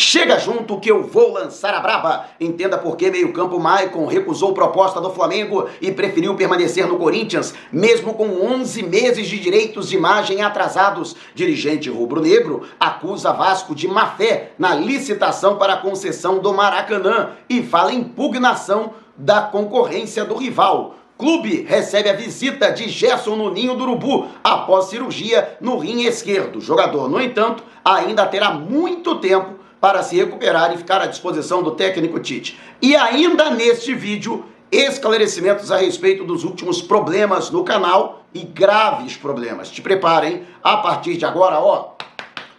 Chega junto que eu vou lançar a braba. Entenda por que meio-campo Maicon recusou proposta do Flamengo e preferiu permanecer no Corinthians, mesmo com 11 meses de direitos de imagem atrasados. Dirigente rubro-negro acusa Vasco de má-fé na licitação para a concessão do Maracanã e fala em impugnação da concorrência do rival. Clube recebe a visita de Gerson no Ninho do Urubu após cirurgia no rim esquerdo. O jogador, no entanto, ainda terá muito tempo para se recuperar e ficar à disposição do técnico Tite. E ainda neste vídeo, esclarecimentos a respeito dos últimos problemas no canal e graves problemas. Te preparem, a partir de agora, ó,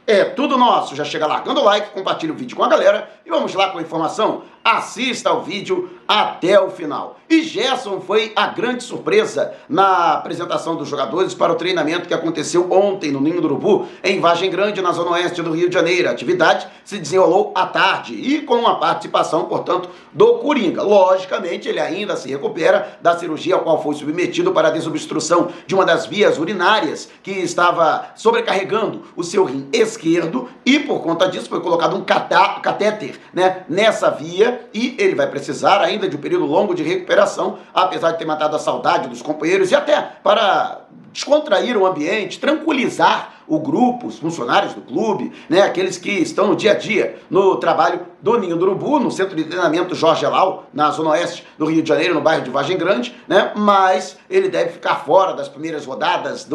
é tudo nosso. Já chega largando o like, compartilha o vídeo com a galera e vamos lá com a informação. Assista ao vídeo até o final. E Gerson foi a grande surpresa na apresentação dos jogadores para o treinamento que aconteceu ontem no Ninho do Urubu, em Vargem Grande, na zona oeste do Rio de Janeiro. A atividade se desenrolou à tarde e com a participação, portanto, do Coringa. Logicamente, ele ainda se recupera da cirurgia ao qual foi submetido para a desobstrução de uma das vias urinárias que estava sobrecarregando o seu rim esquerdo e, por conta disso, foi colocado um catéter, né, nessa via e ele vai precisar ainda de um período longo de recuperação, apesar de ter matado a saudade dos companheiros e até para descontrair o ambiente, tranquilizar o grupo, os funcionários do clube, né, aqueles que estão no dia a dia no trabalho do Ninho do Urubu, no centro de treinamento Jorge Elal, na zona oeste do Rio de Janeiro, no bairro de Vargem Grande, né, mas ele deve ficar fora das primeiras rodadas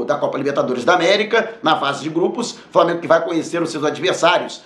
da Copa Libertadores da América, na fase de grupos. Flamengo que vai conhecer os seus adversários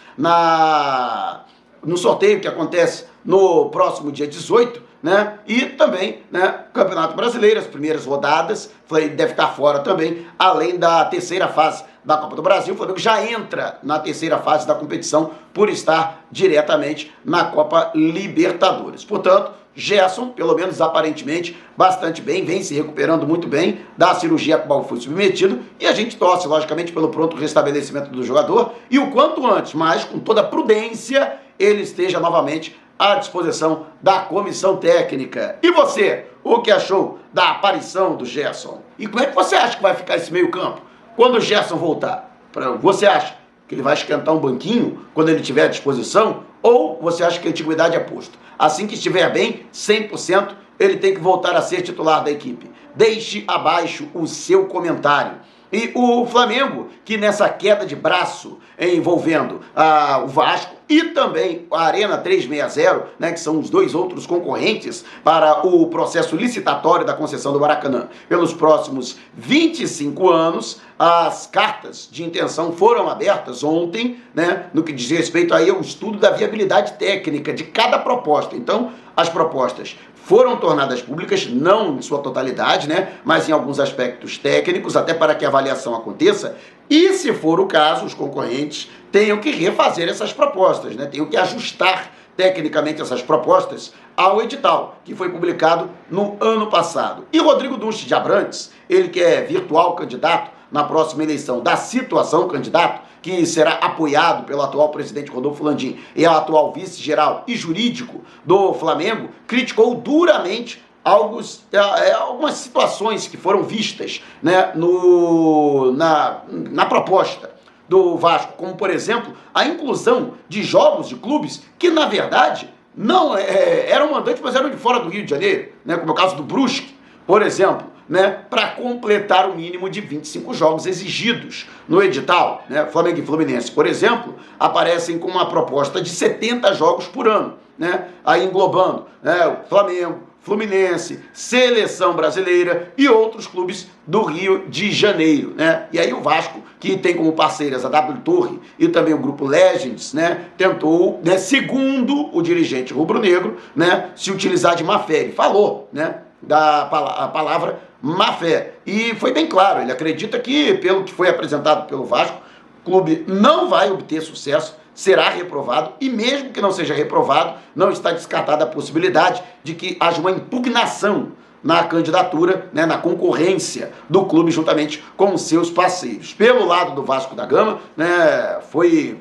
no sorteio que acontece no próximo dia 18, né? E também, né, Campeonato Brasileiro, as primeiras rodadas, deve estar fora também, além da terceira fase da Copa do Brasil. O Flamengo já entra na terceira fase da competição por estar diretamente na Copa Libertadores. Portanto, Gerson, pelo menos aparentemente, bastante bem, vem se recuperando muito bem da cirurgia a qual foi submetido e a gente torce, logicamente, pelo pronto restabelecimento do jogador e o quanto antes, mas com toda prudência, ele esteja novamente à disposição da comissão técnica. E você, o que achou da aparição do Gerson? E como é que você acha que vai ficar esse meio campo quando o Gerson voltar? Você acha que ele vai esquentar um banquinho quando ele estiver à disposição? Ou você acha que a antiguidade é posto? Assim que estiver bem, 100%, ele tem que voltar a ser titular da equipe. Deixe abaixo o seu comentário. E o Flamengo, que nessa queda de braço envolvendo o Vasco e também a Arena 360, né, que são os dois outros concorrentes para o processo licitatório da concessão do Maracanã pelos próximos 25 anos, as cartas de intenção foram abertas ontem, né, no que diz respeito aí ao estudo da viabilidade técnica de cada proposta. Então, as propostas foram tornadas públicas, não em sua totalidade, né, mas em alguns aspectos técnicos, até para que a avaliação aconteça. E, se for o caso, os concorrentes tenham que refazer essas propostas, né, tenham que ajustar tecnicamente essas propostas ao edital, que foi publicado no ano passado. E Rodrigo Dunst de Abrantes, ele que é virtual candidato na próxima eleição da situação candidato, que será apoiado pelo atual presidente Rodolfo Landim e o atual vice-geral e jurídico do Flamengo, criticou duramente algumas situações que foram vistas, né, na proposta do Vasco, como, por exemplo, a inclusão de jogos de clubes que, na verdade, não eram mandantes, mas eram de fora do Rio de Janeiro, né, como é o caso do Brusque, por exemplo, né, para completar o mínimo de 25 jogos exigidos no edital, né? Flamengo e Fluminense, por exemplo, aparecem com uma proposta de 70 jogos por ano, né? Aí englobando, né, o Flamengo, Fluminense, Seleção Brasileira e outros clubes do Rio de Janeiro, né? E aí o Vasco, que tem como parceiras a W Torre e também o Grupo Legends, né, tentou, né, segundo o dirigente rubro-negro, né, se utilizar de má-fé. Ele falou, né, a palavra má-fé. E foi bem claro, ele acredita que, pelo que foi apresentado pelo Vasco, o clube não vai obter sucesso, será reprovado, e mesmo que não seja reprovado, não está descartada a possibilidade de que haja uma impugnação na candidatura, né, na concorrência do clube juntamente com os seus parceiros. Pelo lado do Vasco da Gama, né, foi,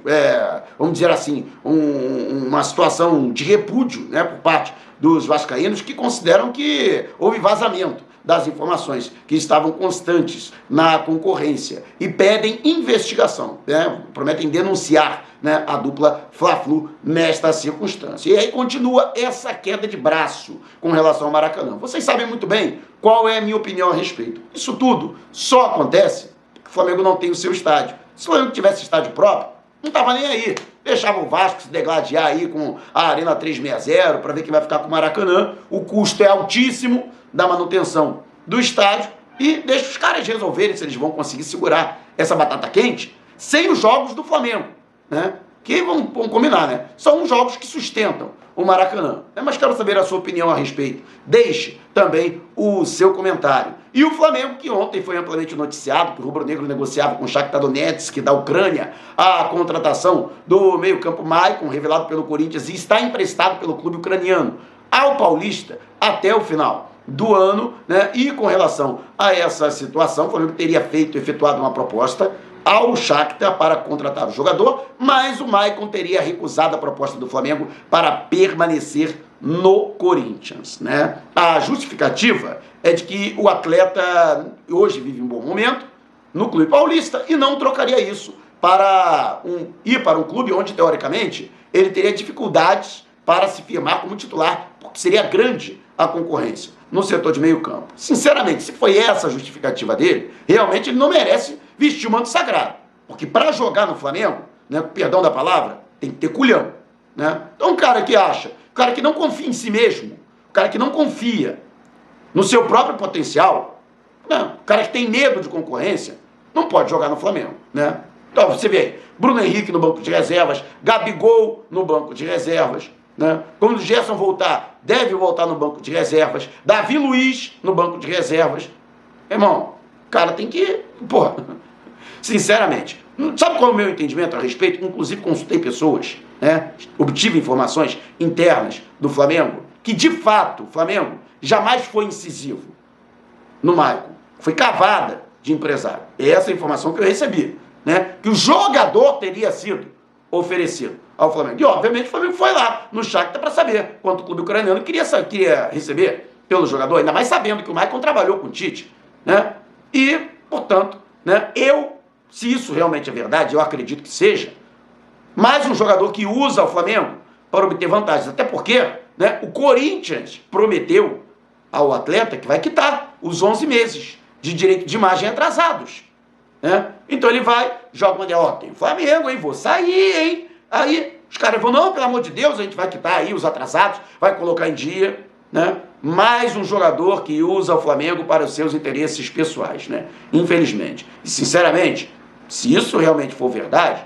vamos dizer assim, uma situação de repúdio, né, por parte dos vascaínos, que consideram que houve vazamento das informações que estavam constantes na concorrência e pedem investigação, né? Prometem denunciar, né, a dupla Fla-Flu nesta circunstância. E aí continua essa queda de braço com relação ao Maracanã. Vocês sabem muito bem qual é a minha opinião a respeito. Isso tudo só acontece porque o Flamengo não tem o seu estádio. Se o Flamengo tivesse estádio próprio, não estava nem aí. Deixava o Vasco se degladiar aí com a Arena 360 para ver quem vai ficar com o Maracanã. O custo é altíssimo da manutenção do estádio e deixa os caras resolverem se eles vão conseguir segurar essa batata quente sem os jogos do Flamengo, né? Que vamos combinar, né? São os jogos que sustentam o Maracanã. Mas quero saber a sua opinião a respeito. Deixe também o seu comentário. E o Flamengo, que ontem foi amplamente noticiado, que o rubro-negro negociava com o Shakhtar Donetsk, da Ucrânia, a contratação do meio-campo Maicon, revelado pelo Corinthians, e está emprestado pelo clube ucraniano ao Paulista até o final do ano, né? E com relação a essa situação, o Flamengo teria efetuado uma proposta ao Shakhtar para contratar o jogador, mas o Maicon teria recusado a proposta do Flamengo para permanecer no Corinthians, né? A justificativa é de que o atleta hoje vive um bom momento no clube paulista e não trocaria isso para ir para um clube onde, teoricamente, ele teria dificuldades para se firmar como titular, porque seria grande a concorrência no setor de meio campo. Sinceramente, se foi essa a justificativa dele, realmente ele não merece vestir o manto sagrado. Porque para jogar no Flamengo, né, com perdão da palavra, tem que ter culhão, né? Então um cara que acha, um cara que não confia em si mesmo, um cara que não confia no seu próprio potencial, né, um cara que tem medo de concorrência, não pode jogar no Flamengo, né? Então você vê aí, Bruno Henrique no banco de reservas, Gabigol no banco de reservas, né? Quando o Gerson voltar, deve voltar no banco de reservas. Davi Luiz no banco de reservas. Irmão, o cara tem que... Porra, sinceramente, sabe qual é o meu entendimento a respeito? Inclusive consultei pessoas, né? Obtive informações internas do Flamengo, que de fato o Flamengo jamais foi incisivo no Maicon. Foi cavada de empresário. É essa a informação que eu recebi, né? Que o jogador teria sido oferecido ao Flamengo. E, obviamente, o Flamengo foi lá no Shakhtar para saber quanto o clube ucraniano queria receber pelo jogador, ainda mais sabendo que o Maicon trabalhou com o Tite, né? E, portanto, né, se isso realmente é verdade, eu acredito que seja, mais um jogador que usa o Flamengo para obter vantagens. Até porque, né, o Corinthians prometeu ao atleta que vai quitar os 11 meses de direito de imagem atrasados, né? Então ele vai, joga uma ó, tem o Flamengo, hein? Vou sair, hein? Aí os caras vão, não, pelo amor de Deus, a gente vai quitar aí os atrasados, vai colocar em dia, né? Mais um jogador que usa o Flamengo para os seus interesses pessoais, né? Infelizmente. E, sinceramente, se isso realmente for verdade,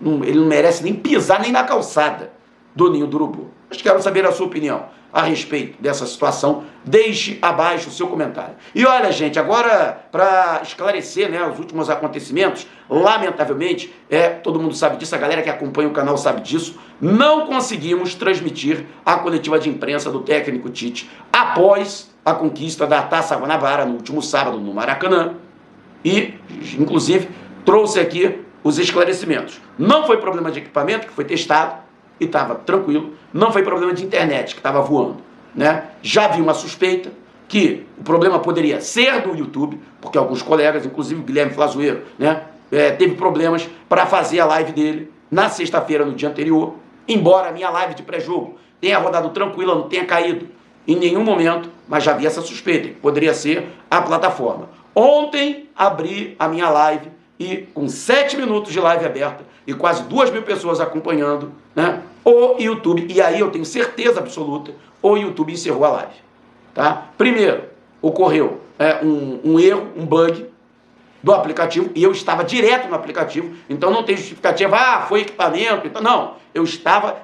ele não merece nem pisar nem na calçada do Ninho do Urubu. Mas quero saber a sua opinião a respeito dessa situação. Deixe abaixo o seu comentário. E olha, gente, agora para esclarecer, né, os últimos acontecimentos, lamentavelmente, todo mundo sabe disso, a galera que acompanha o canal sabe disso, não conseguimos transmitir a coletiva de imprensa do técnico Tite após a conquista da Taça Guanabara no último sábado no Maracanã. E, inclusive, trouxe aqui os esclarecimentos. Não foi problema de equipamento, que foi testado e estava tranquilo. Não foi problema de internet, que estava voando, né? Já vi uma suspeita que o problema poderia ser do YouTube, porque alguns colegas, inclusive o Guilherme Flazoeiro, né, teve problemas para fazer a live dele na sexta-feira, no dia anterior, embora a minha live de pré-jogo tenha rodado tranquila, não tenha caído em nenhum momento, mas já vi essa suspeita, que poderia ser a plataforma. Ontem abri a minha live e com 7 minutos de live aberta e quase 2.000 pessoas acompanhando, né, o YouTube, e aí eu tenho certeza absoluta, o YouTube encerrou a live, tá? Primeiro, ocorreu um erro, um bug do aplicativo, e eu estava direto no aplicativo, então não tem justificativa, foi equipamento, então não, eu estava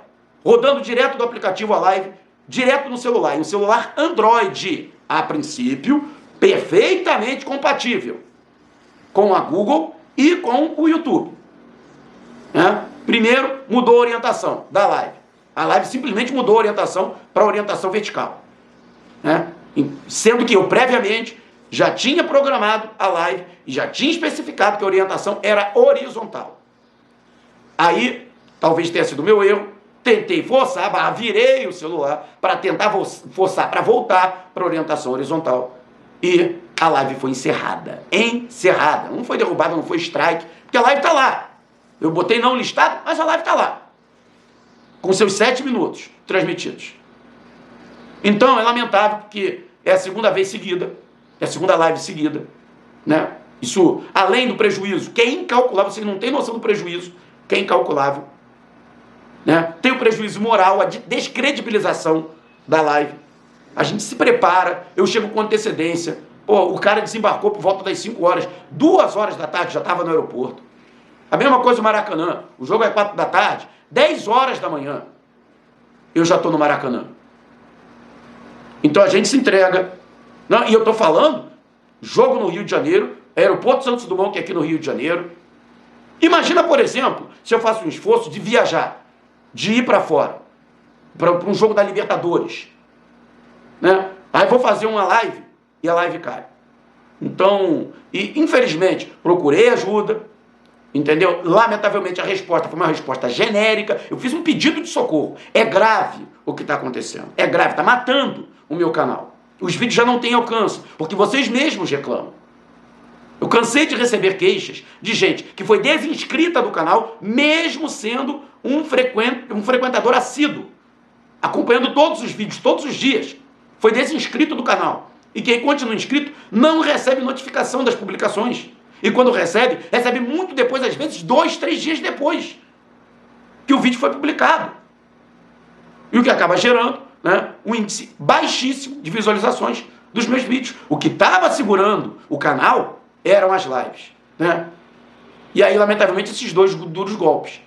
rodando direto do aplicativo a live, direto no celular, e um celular Android, a princípio, perfeitamente compatível com a Google e com o YouTube, né? Primeiro, mudou a orientação da live. A live simplesmente mudou a orientação para a orientação vertical, né? Sendo que eu previamente já tinha programado a live e já tinha especificado que a orientação era horizontal. Aí, talvez tenha sido meu erro, tentei forçar, virei o celular para tentar forçar para voltar para a orientação horizontal. e a live foi encerrada. Encerrada. Não foi derrubada, não foi strike, porque a live tá lá. Eu botei não listado, mas a live tá lá. Com seus 7 minutos transmitidos. Então é lamentável porque é a segunda vez seguida, é a segunda live seguida, né? Isso, além do prejuízo, que é incalculável, vocês não têm noção do prejuízo, que é incalculável, né? Tem o prejuízo moral, a descredibilização da live. A gente se prepara, eu chego com antecedência. Pô, o cara desembarcou por volta das 5 horas, 2 horas da tarde já estava no aeroporto. A mesma coisa no Maracanã, o jogo é 4 da tarde, 10 horas da manhã, eu já estou no Maracanã. Então a gente se entrega. Não, e eu estou falando, jogo no Rio de Janeiro, aeroporto Santos Dumont, que é aqui no Rio de Janeiro. Imagina, por exemplo, se eu faço um esforço de viajar, de ir para fora, para um jogo da Libertadores, né? Aí vou fazer uma live e a live cai. Então, e infelizmente, procurei ajuda, entendeu? Lamentavelmente a resposta foi uma resposta genérica. Eu fiz um pedido de socorro. É grave o que está acontecendo. É grave, está matando o meu canal. Os vídeos já não têm alcance, porque vocês mesmos reclamam. Eu cansei de receber queixas de gente que foi desinscrita do canal, mesmo sendo um frequentador assíduo, acompanhando todos os vídeos, todos os dias. Foi desinscrito do canal. E quem continua inscrito não recebe notificação das publicações. E quando recebe, recebe muito depois, às vezes 2, 3 dias depois que o vídeo foi publicado. E o que acaba gerando, né, um índice baixíssimo de visualizações dos meus vídeos. O que estava segurando o canal eram as lives, né? E aí, lamentavelmente, esses 2 duros golpes.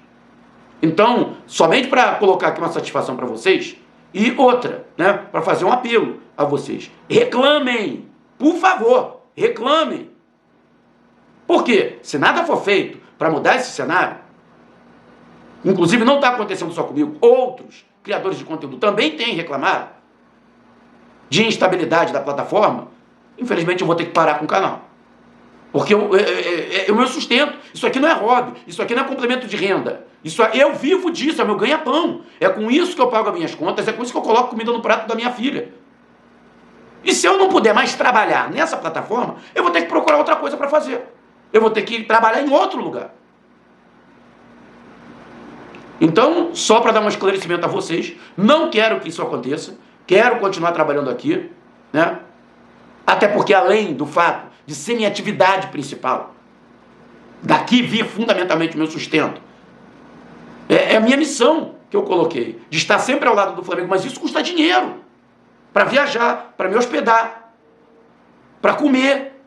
Então, somente para colocar aqui uma satisfação para vocês, e outra, né, para fazer um apelo a vocês. Reclamem, por favor, reclamem. Porque se nada for feito para mudar esse cenário, inclusive não está acontecendo só comigo, outros criadores de conteúdo também têm reclamado de instabilidade da plataforma, infelizmente eu vou ter que parar com o canal. Porque é o meu sustento. Isso aqui não é hobby, isso aqui não é complemento de renda. Eu vivo disso, é o meu ganha-pão. É com isso que eu pago as minhas contas, é com isso que eu coloco comida no prato da minha filha. E se eu não puder mais trabalhar nessa plataforma, eu vou ter que procurar outra coisa para fazer. Eu vou ter que trabalhar em outro lugar. Então, só para dar um esclarecimento a vocês, não quero que isso aconteça, quero continuar trabalhando aqui, né? Até porque, além do fato de ser minha atividade principal, daqui vir fundamentalmente o meu sustento, é a minha missão que eu coloquei, de estar sempre ao lado do Flamengo, mas isso custa dinheiro, para viajar, para me hospedar, para comer.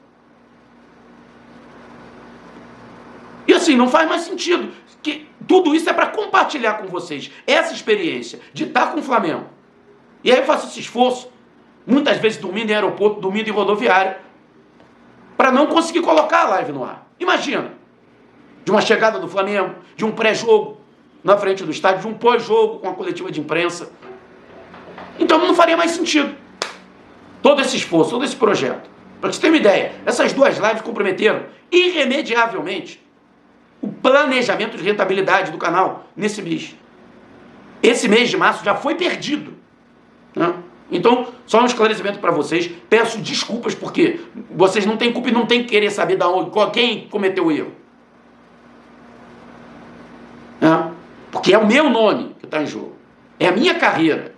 E assim, não faz mais sentido. Que tudo isso é para compartilhar com vocês essa experiência de estar com o Flamengo. E aí eu faço esse esforço, muitas vezes dormindo em aeroporto, dormindo em rodoviária, para não conseguir colocar a live no ar. Imagina, de uma chegada do Flamengo, de um pré-jogo na frente do estádio, de um pós-jogo com a coletiva de imprensa. Então não faria mais sentido todo esse esforço, todo esse projeto. Para você ter uma ideia, essas 2 lives comprometeram irremediavelmente o planejamento de rentabilidade do canal nesse mês. Esse mês de março já foi perdido, né? Então, só um esclarecimento para vocês. Peço desculpas porque vocês não têm culpa e não têm que querer saber de onde, quem cometeu o erro. Né? Porque é o meu nome que está em jogo. É a minha carreira.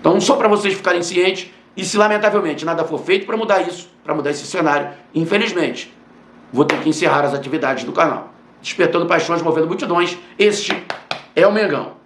Então, só para vocês ficarem cientes, e se lamentavelmente nada for feito para mudar isso, para mudar esse cenário, infelizmente, vou ter que encerrar as atividades do canal. Despertando paixões, movendo multidões. Este é o Mengão.